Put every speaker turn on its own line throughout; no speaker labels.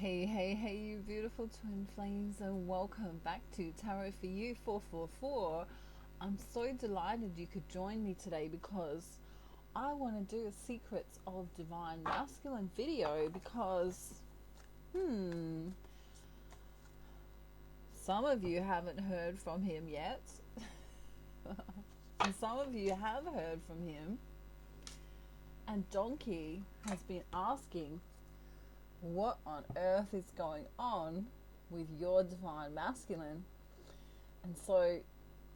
Hey, you beautiful twin flames, and welcome back to Tarot for You 444. I'm so delighted you could join me today because I want to do a Secrets of Divine Masculine video because, some of you haven't heard from him yet, and some of you have heard from him, and Donkey has been asking, what on earth is going on with your divine masculine? And so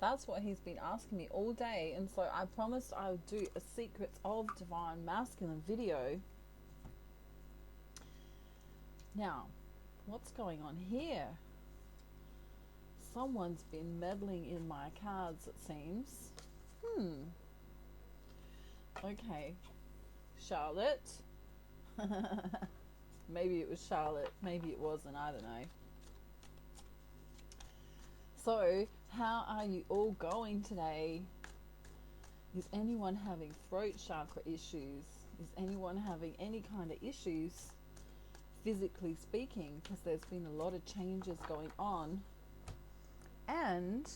that's what he's been asking me all day, and so I promised I would do a Secrets of Divine Masculine video. Now, what's going on here? Someone's been meddling in my cards, it seems. Okay, Charlotte. Maybe it was Charlotte, maybe it wasn't, I don't know. So, how are you all going today? Is anyone having throat chakra issues? Is anyone having any kind of issues, physically speaking? Because there's been a lot of changes going on. And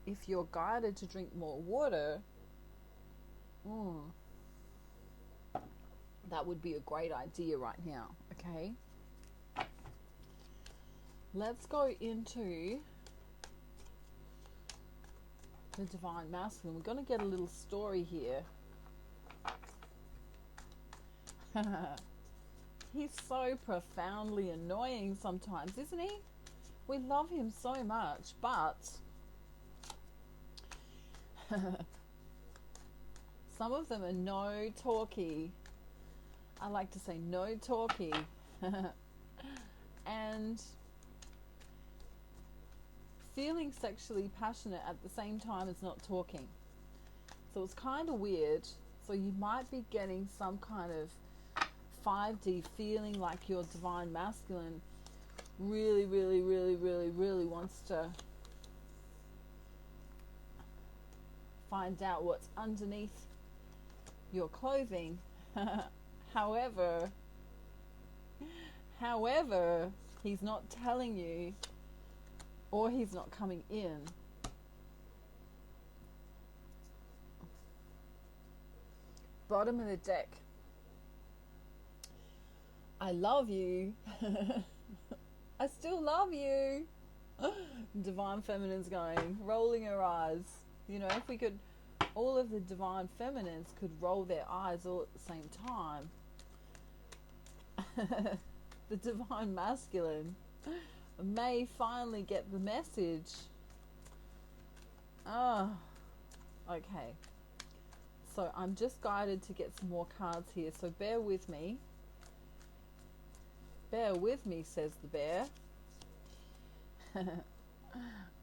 if you're guided to drink more water, that would be a great idea right now, okay? Let's go into the Divine Masculine. We're going to get a little story here. He's so profoundly annoying sometimes, isn't he? We love him so much, but some of them are no talkie. I like to say no talkie. And feeling sexually passionate at the same time as not talking. So it's kind of weird. So you might be getting some kind of 5D feeling like your divine masculine really wants to find out what's underneath your clothing. However, he's not telling you, or he's not coming in. Bottom of the deck. I love you. I still love you. Divine Feminine's going, rolling her eyes. You know, if we could, all of the Divine Feminines could roll their eyes all at the same time. The Divine Masculine may finally get the message. Okay. So I'm just guided to get some more cards here, so bear with me. Bear with me, says the bear.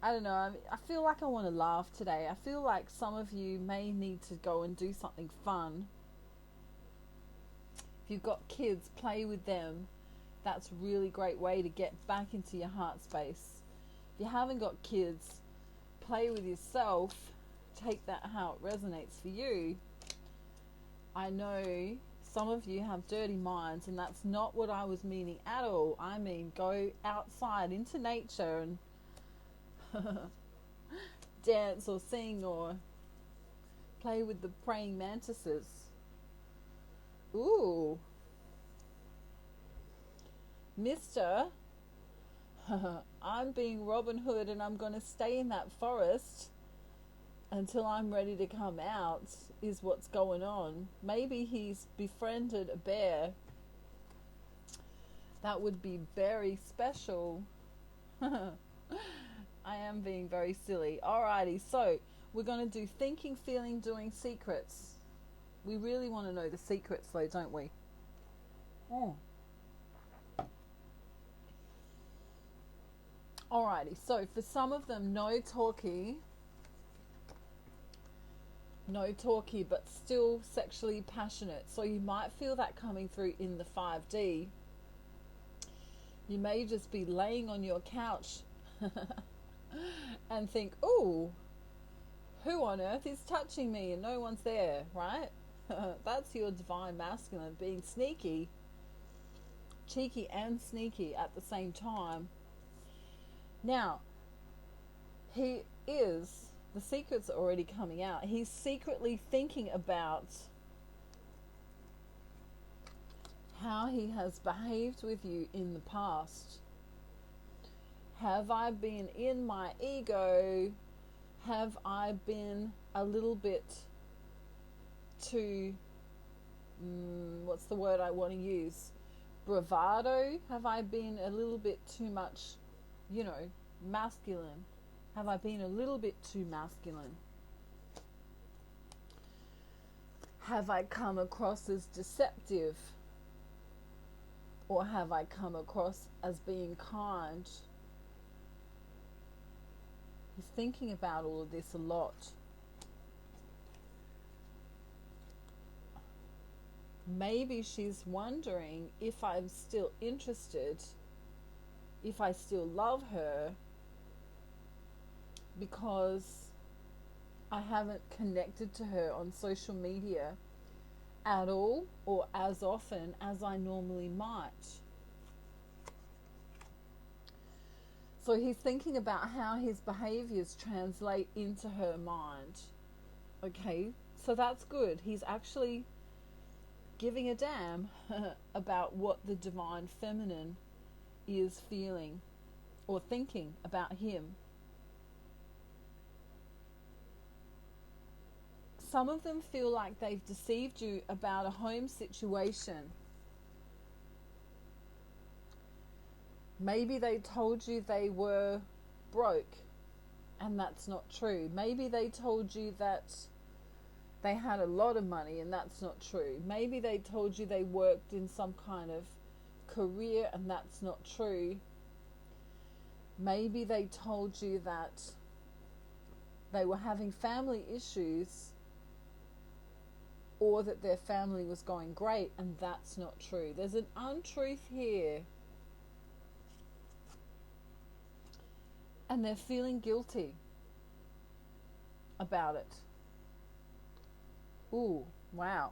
I don't know, I feel like I want to laugh today. I feel like some of you may need to go and do something fun. If you've got kids, play with them. That's a really great way to get back into your heart space. If you haven't got kids, play with yourself. Take that how it resonates for you. I know some of you have dirty minds, and that's not what I was meaning at all. I mean, go outside into nature and dance or sing or play with the praying mantises. Ooh. Mister, I'm being Robin Hood and I'm going to stay in that forest until I'm ready to come out, is what's going on. Maybe he's befriended a bear. That would be very special. I am being very silly. Alrighty, so we're going to do thinking, feeling, doing, secrets. We really want to know the secrets though, don't we? Alrighty, so for some of them, no talkie, but still sexually passionate. So you might feel that coming through in the 5D. You may just be laying on your couch and think, ooh, who on earth is touching me? And no one's there, right? That's your divine masculine being sneaky. cheeky and sneaky at the same time. Now, he is, the secret's already coming out. He's secretly thinking about how he has behaved with you in the past. Have I been in my ego? Have I been a little bit too, what's the word I want to use? Bravado? Have I been a little bit too much, masculine? Have I been a little bit too masculine? Have I come across as deceptive? Or have I come across as being kind? He's thinking about all of this a lot. Maybe she's wondering if I'm still interested, if I still love her, because I haven't connected to her on social media at all or as often as I normally might. So he's thinking about how his behaviors translate into her mind. Okay, so that's good. He's actually giving a damn about what the divine feminine is feeling or thinking about him. Some of them feel like they've deceived you about a home situation. Maybe they told you they were broke, and that's not true. Maybe they told you that they had a lot of money, and that's not true. Maybe they told you they worked in some kind of career, and that's not true. Maybe they told you that they were having family issues, or that their family was going great, and that's not true. There's an untruth here. And they're feeling guilty about it. Ooh, wow.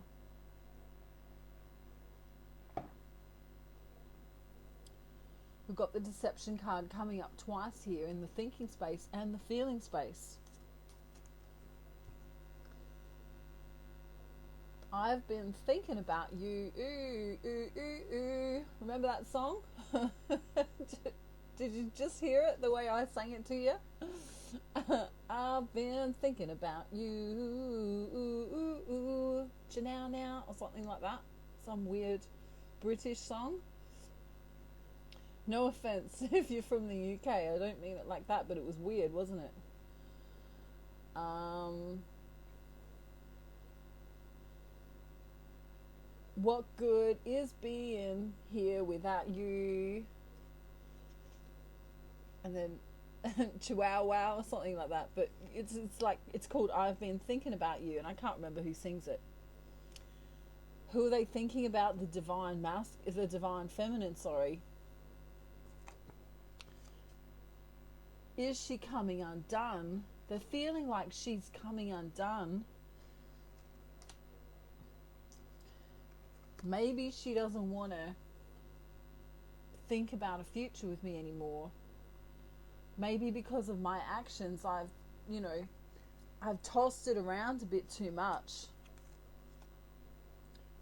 We've got the deception card coming up twice here in the thinking space and the feeling space. I've been thinking about you. Ooh, ooh, ooh, ooh. Remember that song? Did you just hear it the way I sang it to you? I've been thinking about you. Ooh, ooh, ooh. Janelle now, or something like that. Some weird British song. No offense if you're from the UK. I don't mean it like that, but it was weird, wasn't it? What good is being here without you? And then Chihuahua or something like that. But it's called I've Been Thinking About You, and I can't remember who sings it. Who are they thinking about? The divine the divine feminine, sorry. Is she coming undone? They're feeling like she's coming undone. Maybe she doesn't want to think about a future with me anymore. Maybe because of my actions, I've tossed it around a bit too much.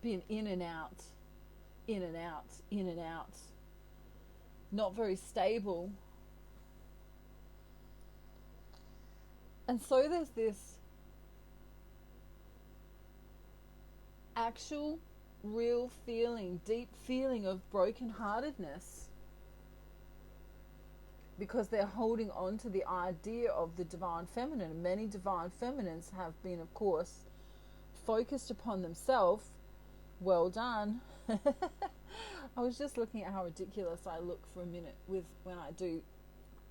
Been in and out, in and out, in and out. Not very stable. And so there's this actual, real feeling, deep feeling of brokenheartedness, because they're holding on to the idea of the divine feminine. Many divine feminines have been, of course, focused upon themselves. Well done. I was just looking at how ridiculous I look for a minute when I do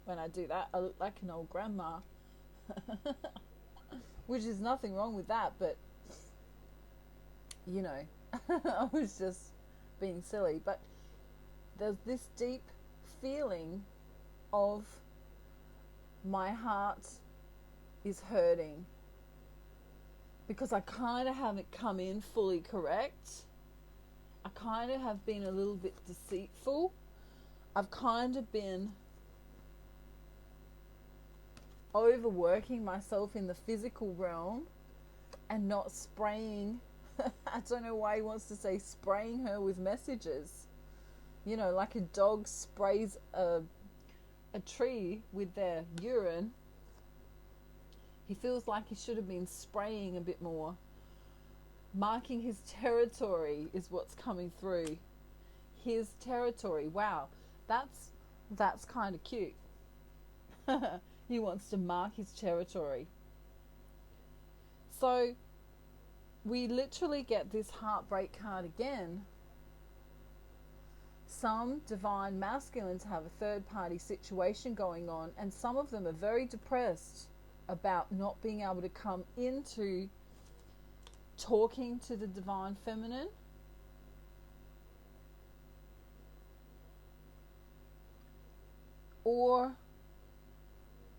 that. I look like an old grandma. Which is nothing wrong with that, but I was just being silly. But there's this deep feeling of my heart is hurting because I kind of haven't come in fully correct, I kind of have been a little bit deceitful. I've kind of been overworking myself in the physical realm and not spraying. I don't know why he wants to say spraying her with messages. You know, like a dog sprays a tree with their urine. He feels like he should have been spraying a bit more. Marking his territory is what's coming through. His territory. Wow, that's kind of cute. He wants to mark his territory. So we literally get this heartbreak card again. Some divine masculines have a third party situation going on, and some of them are very depressed about not being able to come into talking to the divine feminine. Or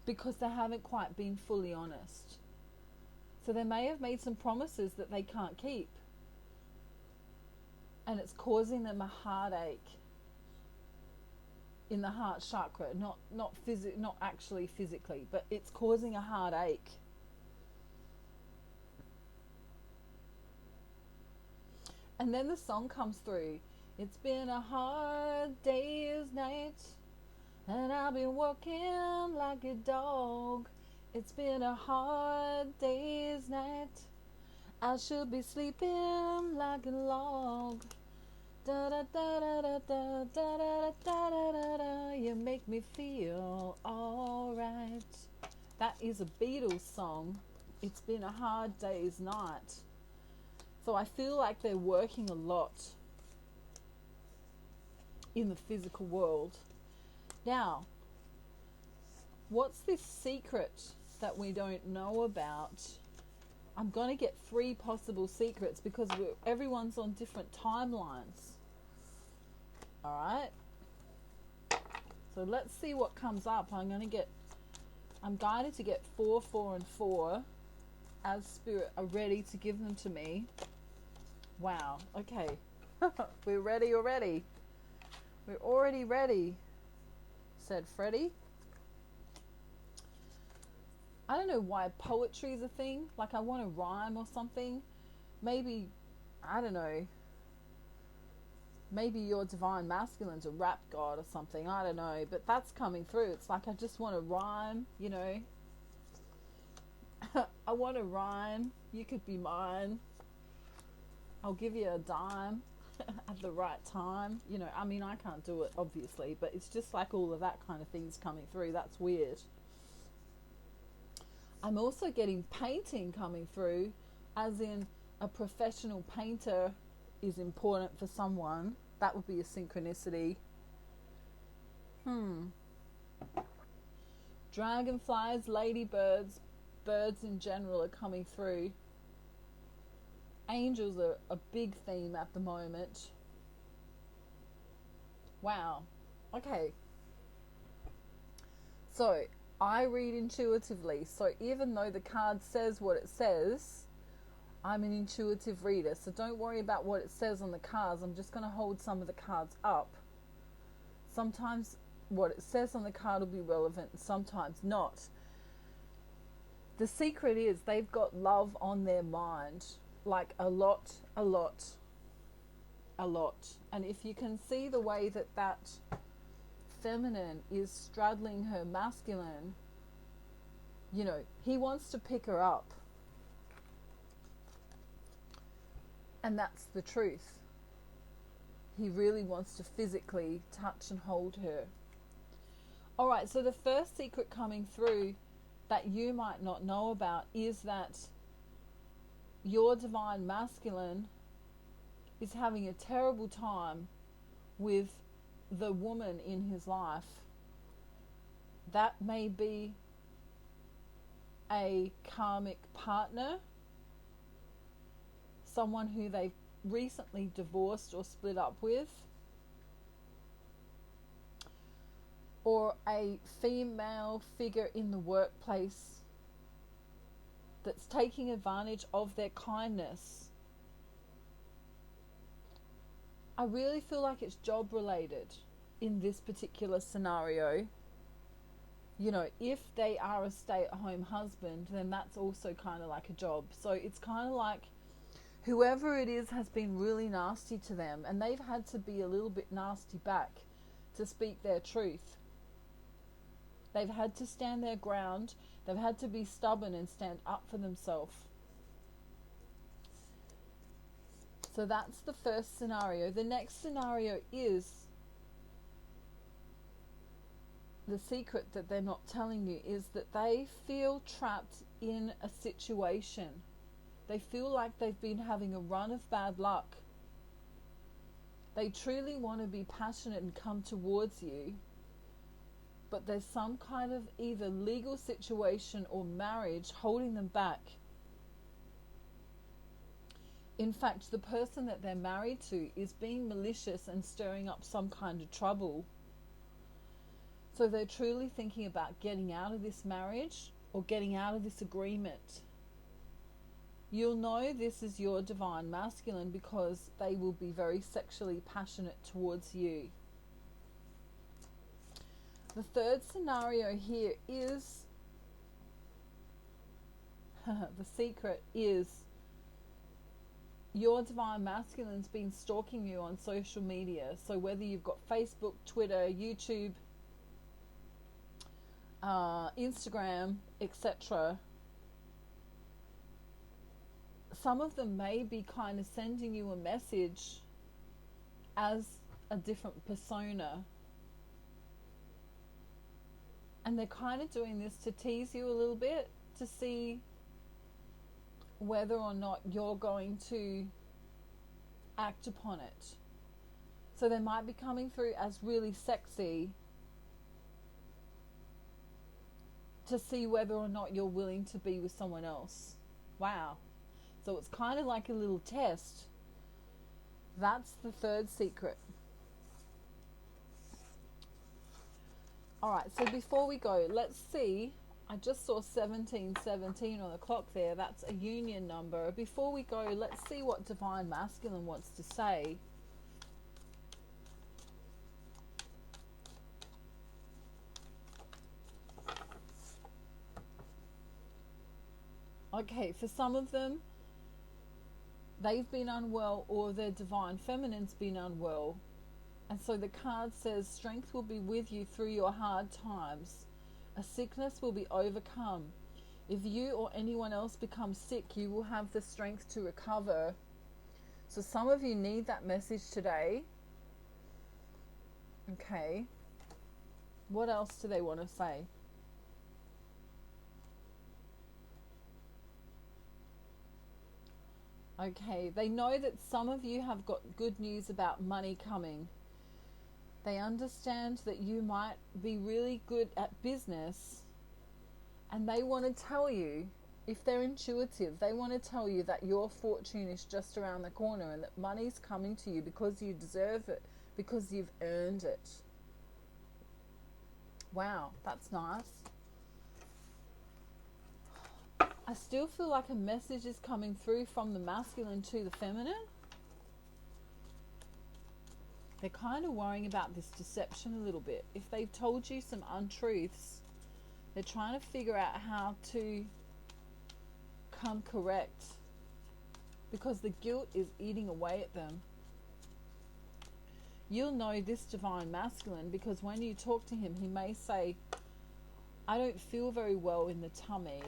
because they haven't quite been fully honest. So they may have made some promises that they can't keep. And it's causing them a heartache in the heart chakra. Not actually physically, but it's causing a heartache. And then the song comes through. It's been a hard day's night, and I've been working like a dog. It's been a hard day's night. I should be sleeping like a log. Da da da da da da da da da da da. You make me feel alright. That is a Beatles song. It's been a hard day's night. So I feel like they're working a lot in the physical world. Now, what's this secret that we don't know about? I'm going to get 3 possible secrets because everyone's on different timelines. Alright? So let's see what comes up. I'm guided to get 4, 4, and 4 as Spirit are ready to give them to me. Wow. Okay. We're ready already. We're already ready, said Freddie. I don't know why poetry is a thing. Like I want to rhyme or something. Maybe, I don't know. Maybe your divine masculine's a rap god or something. I don't know. But that's coming through. It's like I just want to rhyme, you know. I want to rhyme. You could be mine. I'll give you a dime at the right time. You know, I mean, I can't do it, obviously. But it's just like all of that kind of things coming through. That's weird. I'm also getting painting coming through, as in a professional painter is important for someone. That would be a synchronicity. Dragonflies, ladybirds, birds in general are coming through. Angels are a big theme at the moment. Wow. Okay. So, I read intuitively. So, even though the card says what it says, I'm an intuitive reader. So, don't worry about what it says on the cards. I'm just going to hold some of the cards up. Sometimes what it says on the card will be relevant, and sometimes not. The secret is they've got love on their mind. Like a lot. And if you can see the way that feminine is straddling her masculine, you know, he wants to pick her up. And that's the truth. He really wants to physically touch and hold her. Alright, so the first secret coming through that you might not know about is that your divine masculine is having a terrible time with the woman in his life. That may be a karmic partner, someone who they've recently divorced or split up with, or a female figure in the workplace that's taking advantage of their kindness. I really feel like it's job related in this particular scenario. You know, if they are a stay-at-home husband, then that's also kind of like a job. So it's kind of like whoever it is has been really nasty to them, and they've had to be a little bit nasty back to speak their truth. They've had to stand their ground. They've had to be stubborn and stand up for themselves. So that's the first scenario. The next scenario is the secret that they're not telling you is that they feel trapped in a situation. They feel like they've been having a run of bad luck. They truly want to be passionate and come towards you, but there's some kind of either legal situation or marriage holding them back. In fact, the person that they're married to is being malicious and stirring up some kind of trouble. So they're truly thinking about getting out of this marriage or getting out of this agreement. You'll know this is your divine masculine because they will be very sexually passionate towards you. The third scenario here is, the secret is, your divine masculine's been stalking you on social media. So whether you've got Facebook, Twitter, YouTube, Instagram, etc., some of them may be kind of sending you a message as a different persona. And they're kind of doing this to tease you a little bit, to see whether or not you're going to act upon it. So they might be coming through as really sexy to see whether or not you're willing to be with someone else. Wow. So it's kind of like a little test. That's the third secret. Alright, so before we go, let's see. I just saw 1717 on the clock there. That's a union number. Before we go, let's see what Divine Masculine wants to say. Okay, for some of them, they've been unwell or their Divine Feminine's been unwell. And so the card says, strength will be with you through your hard times. A sickness will be overcome. If you or anyone else becomes sick, you will have the strength to recover. So some of you need that message today. Okay. What else do they want to say? Okay, they know that some of you have got good news about money coming. They understand that you might be really good at business, and they want to tell you, if they're intuitive, they want to tell you that your fortune is just around the corner and that money's coming to you because you deserve it, because you've earned it. Wow, that's nice. I still feel like a message is coming through from the masculine to the feminine. They're kind of worrying about this deception a little bit. If they've told you some untruths, they're trying to figure out how to come correct, because the guilt is eating away at them. You'll know this Divine Masculine because when you talk to him, he may say, I don't feel very well in the tummy.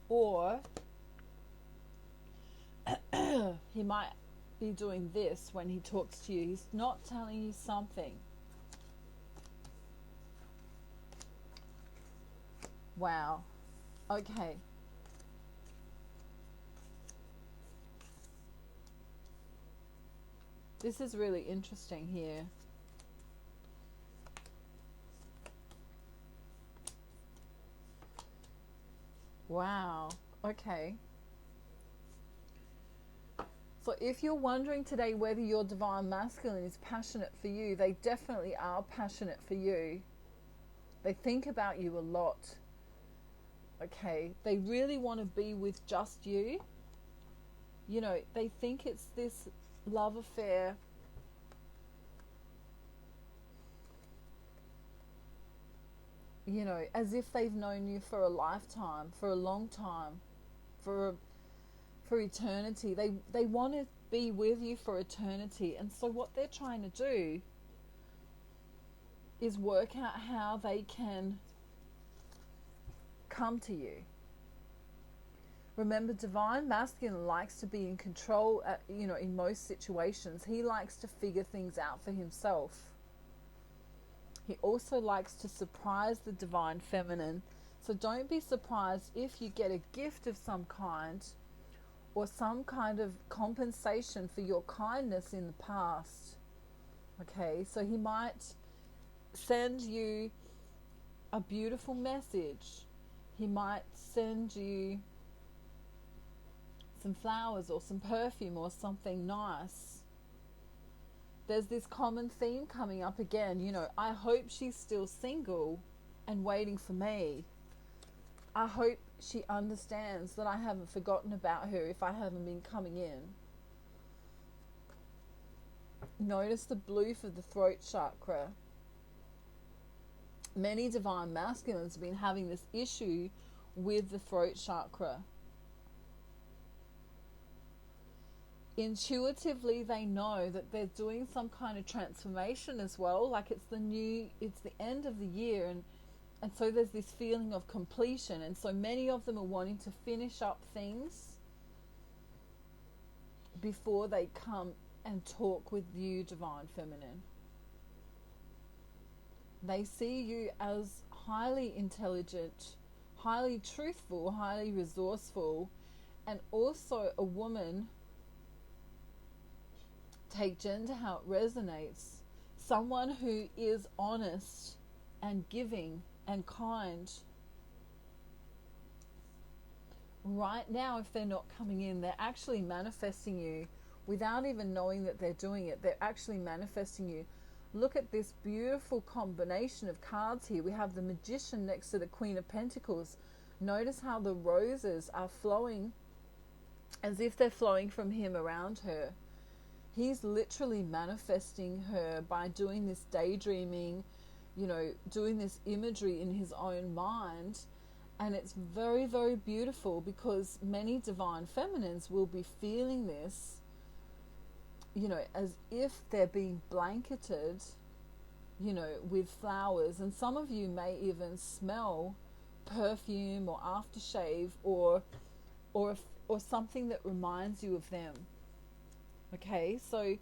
Or he might be doing this when he talks to you. He's not telling you something. Wow. Okay. This is really interesting here. Wow. Okay. So if you're wondering today whether your Divine Masculine is passionate for you, they definitely are passionate for you. They think about you a lot. Okay. They really want to be with just you. You know, they think it's this love affair, you know, as if they've known you for a lifetime, for a long time, for for eternity. They want to be with you for eternity. And so what they're trying to do is work out how they can come to you. Remember, divine masculine likes to be in control in most situations. He likes to figure things out for himself. He also likes to surprise the divine feminine. So don't be surprised if you get a gift of some kind or some kind of compensation for your kindness in the past. Okay, so he might send you a beautiful message. He might send you some flowers or some perfume or something nice. There's this common theme coming up again. You know, I hope she's still single and waiting for me. I hope she understands that I haven't forgotten about her if I haven't been coming in. Notice the blue for the throat chakra. Many divine masculines have been having this issue with the throat chakra. Intuitively, they know that they're doing some kind of transformation as well. Like it's the end of the year, and so there's this feeling of completion. And so many of them are wanting to finish up things before they come and talk with you, divine feminine. They see you as highly intelligent, highly truthful, highly resourceful, and also a woman. Take gender how it resonates. Someone who is honest and giving and kind. Right now, if they're not coming in, they're actually manifesting you without even knowing that they're doing it. They're actually manifesting you. Look at this beautiful combination of cards here. We have the Magician next to the Queen of Pentacles. Notice how the roses are flowing as if they're flowing from him around her. He's literally manifesting her by doing this daydreaming, doing this imagery in his own mind. And it's very, very beautiful because many divine feminines will be feeling this, as if they're being blanketed, with flowers. And some of you may even smell perfume or aftershave or something that reminds you of them. Okay, so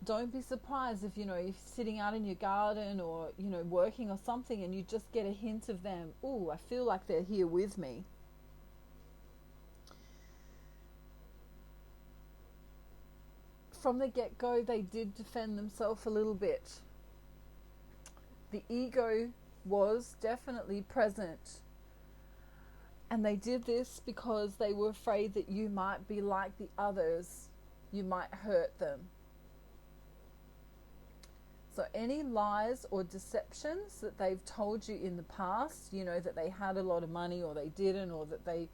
don't be surprised if, you're sitting out in your garden or, working or something and you just get a hint of them. Ooh, I feel like they're here with me. From the get-go, they did defend themselves a little bit. The ego was definitely present. And they did this because they were afraid that you might be like the others. You might hurt them. So any lies or deceptions that they've told you in the past, that they had a lot of money or they didn't, or that they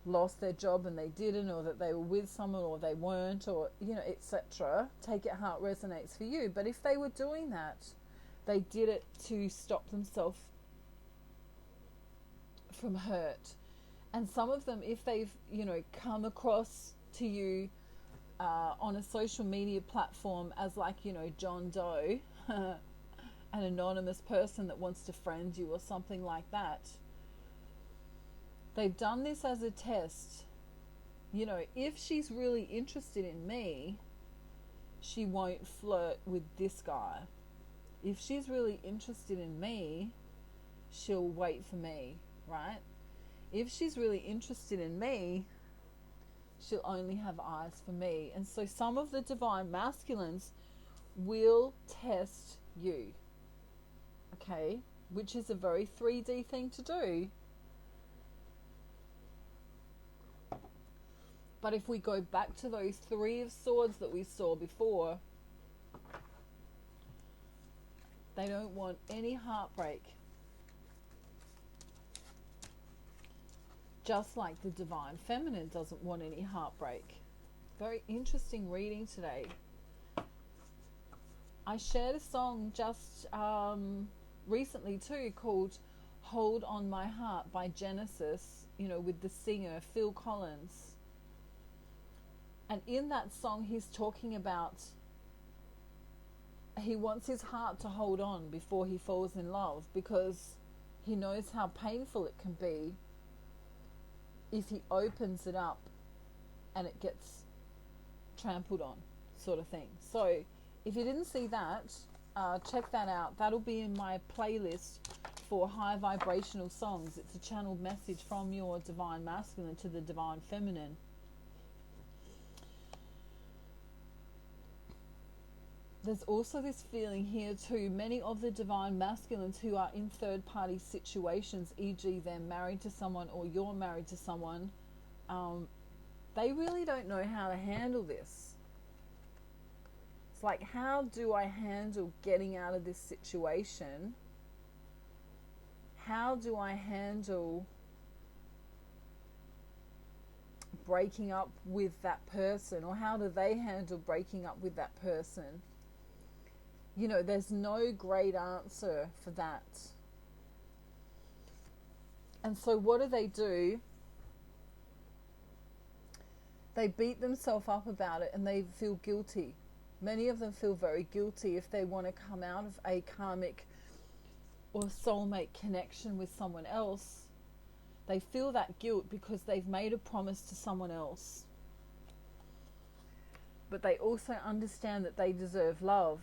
lost their job and they didn't, or that they were with someone or they weren't, or, etc. Take it how it resonates for you. But if they were doing that, they did it to stop themselves from hurt. And some of them, if they've, come across to you on a social media platform as like, John Doe, an anonymous person that wants to friend you or something like that. They've done this as a test. If she's really interested in me, she won't flirt with this guy. If she's really interested in me, she'll wait for me, right? If she's really interested in me, she'll only have eyes for me. And so some of the divine masculines will test you, okay? Which is a very 3D thing to do. But if we go back to those 3 of Swords that we saw before, they don't want any heartbreak. Just like the divine feminine doesn't want any heartbreak. Very interesting reading today. I shared a song just recently too called Hold on My Heart by Genesis, with the singer Phil Collins. And in that song, he's talking about he wants his heart to hold on before he falls in love, because he knows how painful it can be if he opens it up and it gets trampled on, sort of thing. So if you didn't see that, check that out. That'll be in my playlist for high vibrational songs. It's a channeled message from your divine masculine to the divine feminine. There's also this feeling here too, many of the divine masculines who are in third party situations, e.g. they're married to someone or you're married to someone, they really don't know how to handle this. It's like, how do I handle getting out of this situation? How do I handle breaking up with that person? Or how do they handle breaking up with that person? There's no great answer for that. And so what do? They beat themselves up about it and they feel guilty. Many of them feel very guilty if they want to come out of a karmic or soulmate connection with someone else. They feel that guilt because they've made a promise to someone else. But they also understand that they deserve love,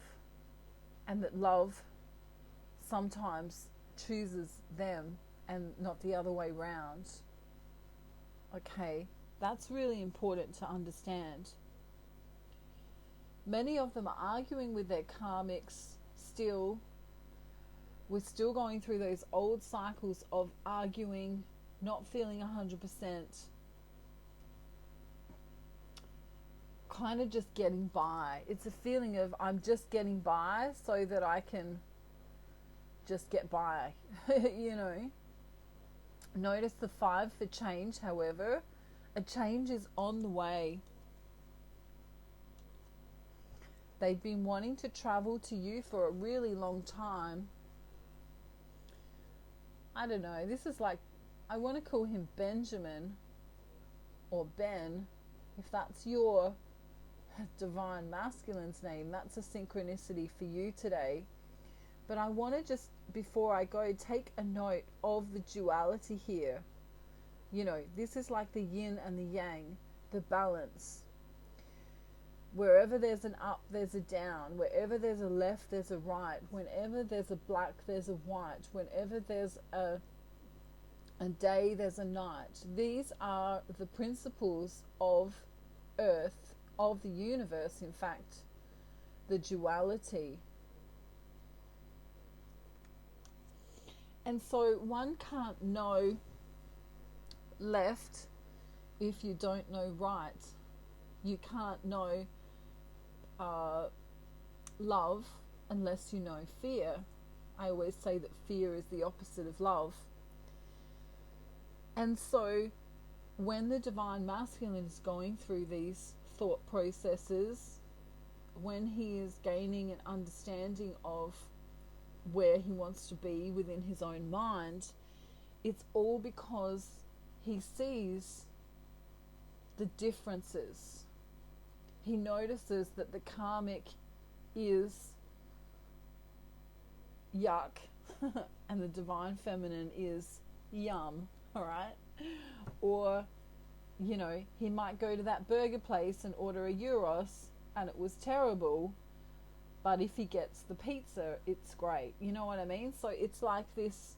and that love sometimes chooses them and not the other way round. Okay, that's really important to understand. Many of them are arguing with their karmics still. We're still going through those old cycles of arguing, not feeling 100%, kind of just getting by. It's a feeling of, I'm just getting by so that I can just get by. Notice the 5 for change, however. A change is on the way. They've been wanting to travel to you for a really long time. I don't know, this is like, I want to call him Benjamin or Ben. If that's your divine masculine's name, that's a synchronicity for you today. But I want to just, before I go, take a note of the duality here. This is like the yin and the yang, the balance. Wherever there's an up, there's a down. Wherever there's a left, there's a right. Whenever there's a black, there's a white. Whenever there's a day, there's a night. These are the principles of Earth, of the universe, in fact, the duality. And so one can't know left if you don't know right. You can't know love unless you know fear. I always say that fear is the opposite of love. And so when the divine masculine is going through these thought processes, when he is gaining an understanding of where he wants to be within his own mind, it's all because he sees the differences. He notices that the karmic is yuck and the divine feminine is yum, all right? Or, he might go to that burger place and order a gyros and it was terrible, but if he gets the pizza, it's great. You know what I mean? So it's like this,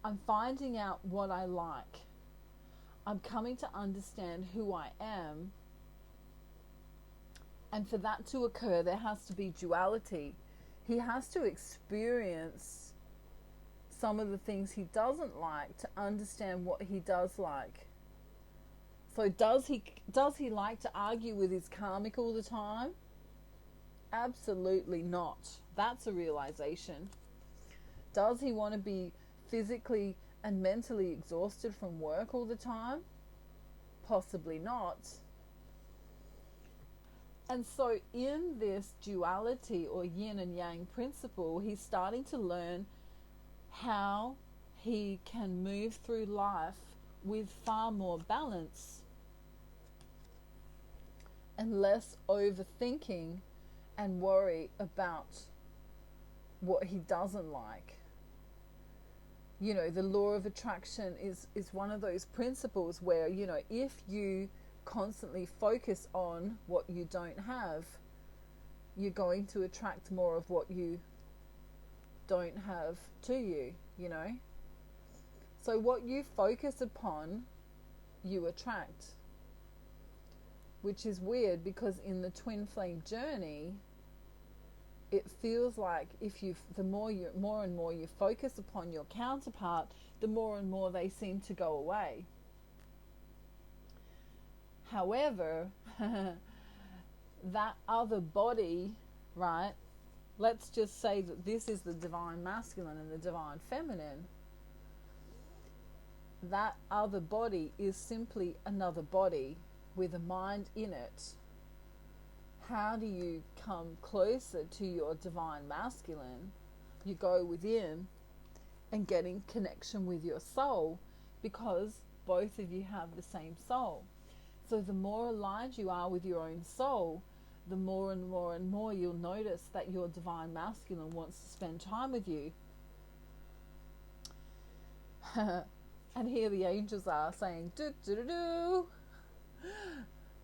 I'm finding out what I like. I'm coming to understand who I am. And for that to occur, there has to be duality. He has to experience some of the things he doesn't like to understand what he does like. So does he like to argue with his karmic all the time? Absolutely not. That's a realization. Does he want to be physically and mentally exhausted from work all the time? possibly not. And so in this duality or yin and yang principle, he's starting to learn how he can move through life with far more balance and less overthinking and worry about what he doesn't like. You know, the law of attraction is one of those principles where, you know, if you constantly focus on what you don't have, you're going to attract more of what you don't have to you, you know. So what you focus upon, you attract. Which is weird, because in the twin flame journey, it feels like the more and more you focus upon your counterpart, the more and more they seem to go away. However, that other body, right? Let's just say that this is the divine masculine and the divine feminine. That other body is simply another body with a mind in it. How do you come closer to your divine masculine? You go within and get in connection with your soul, because both of you have the same soul. So the more aligned you are with your own soul, the more and more and more you'll notice that your divine masculine wants to spend time with you. And here the angels are saying, do do do do.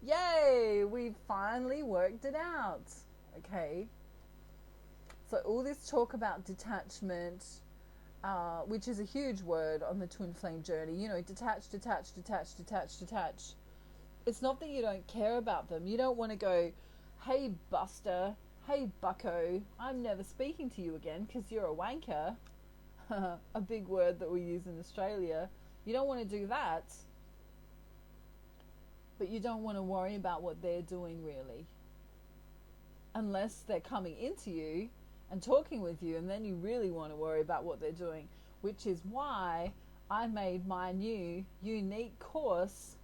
Yay, we've finally worked it out. Okay. So all this talk about detachment, which is a huge word on the twin flame journey, you know, detach, detach, detach, detach, detach. It's not that you don't care about them. You don't want to go, hey Buster, hey Bucko, I'm never speaking to you again because you're a wanker. A big word that we use in Australia. You don't want to do that. But you don't want to worry about what they're doing, really. Unless they're coming into you and talking with you, and then you really want to worry about what they're doing. Which is why I made my new unique course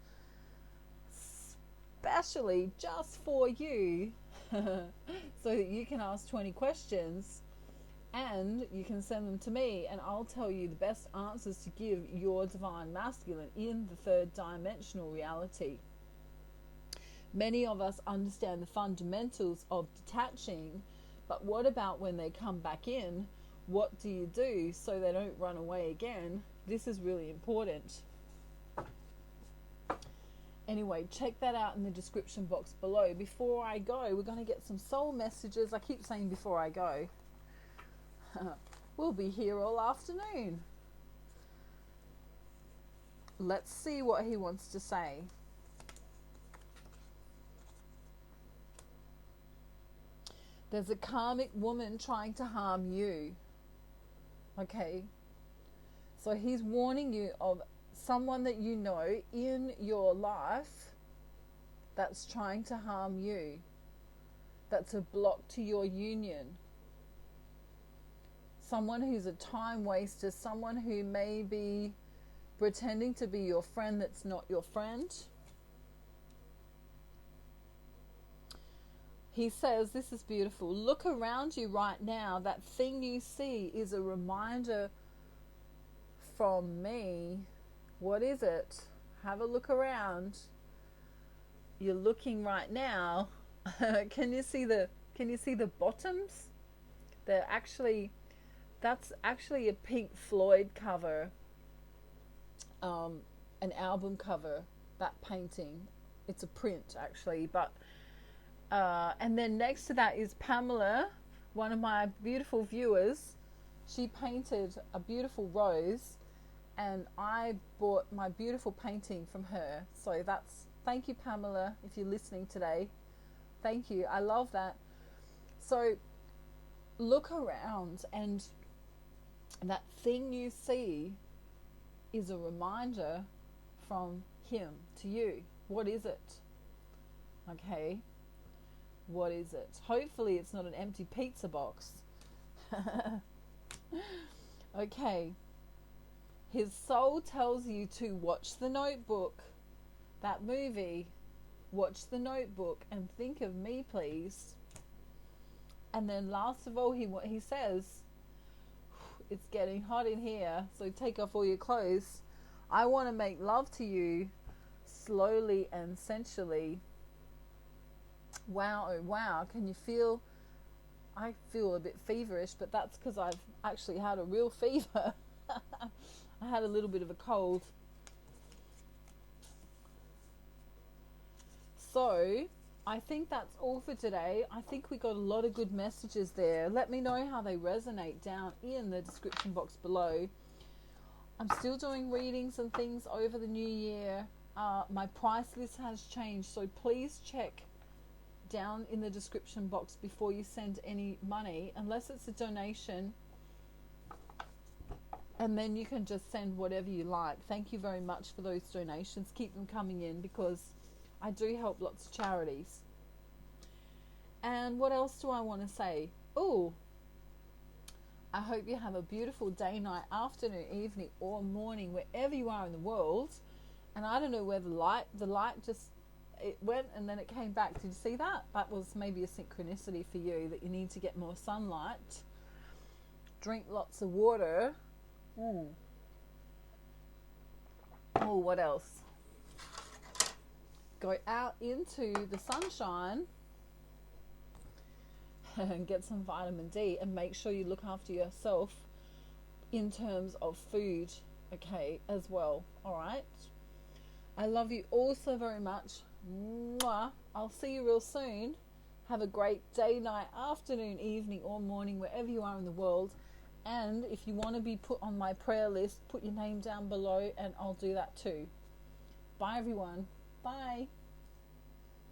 especially just for you, so that you can ask 20 questions and you can send them to me, and I'll tell you the best answers to give your divine masculine in the third dimensional reality. Many of us understand the fundamentals of detaching, but what about when they come back in? What do you do so they don't run away again? This is really important. Anyway, check that out in the description box below. Before I go, we're going to get some soul messages. I keep saying before I go. We'll be here all afternoon. Let's see what he wants to say. There's a karmic woman trying to harm you. Okay. So he's warning you of someone that you know in your life that's trying to harm you. That's a block to your union. Someone who's a time waster. Someone who may be pretending to be your friend that's not your friend. He says, this is beautiful. Look around you right now. That thing you see is a reminder from me. What is it? Have a look around. You're looking right now. Can you see the bottoms? That's actually a Pink Floyd cover. An album cover, that painting. It's a print actually, but and then next to that is Pamela, one of my beautiful viewers. She painted a beautiful rose, and I bought my beautiful painting from her. So thank you, Pamela, if you're listening today. Thank you. I love that. So look around, and that thing you see is a reminder from him to you. What is it? Okay. What is it? Hopefully it's not an empty pizza box. Okay. His soul tells you to watch the notebook, that movie, watch The Notebook, and think of me, please. And then last of all, he says, it's getting hot in here, so take off all your clothes. I want to make love to you slowly and sensually. Wow, oh wow, can you feel? I feel a bit feverish, but that's because I've actually had a real fever. I had a little bit of a cold. So I think that's all for today. I think we got a lot of good messages there. Let me know how they resonate down in the description box below. I'm still doing readings and things over the new year. My price list has changed, so please check down in the description box before you send any money, unless it's a donation, and then you can just send whatever you like. Thank you very much for those donations. Keep them coming in, because I do help lots of charities. And what else do I want to say? Oh, I hope you have a beautiful day, night, afternoon, evening, or morning, wherever you are in the world. And I don't know where the light just, it went and then it came back. Did you see that? That was maybe a synchronicity for you, that you need to get more sunlight. Drink lots of water. Oh, what else? Go out into the sunshine and get some vitamin D, and make sure you look after yourself in terms of food, okay, as well. All right. I love you all so very much. Mwah. I'll see you real soon. Have a great day, night, afternoon, evening, or morning, wherever you are in the world. And if you want to be put on my prayer list, put your name down below and I'll do that too. Bye everyone. Bye.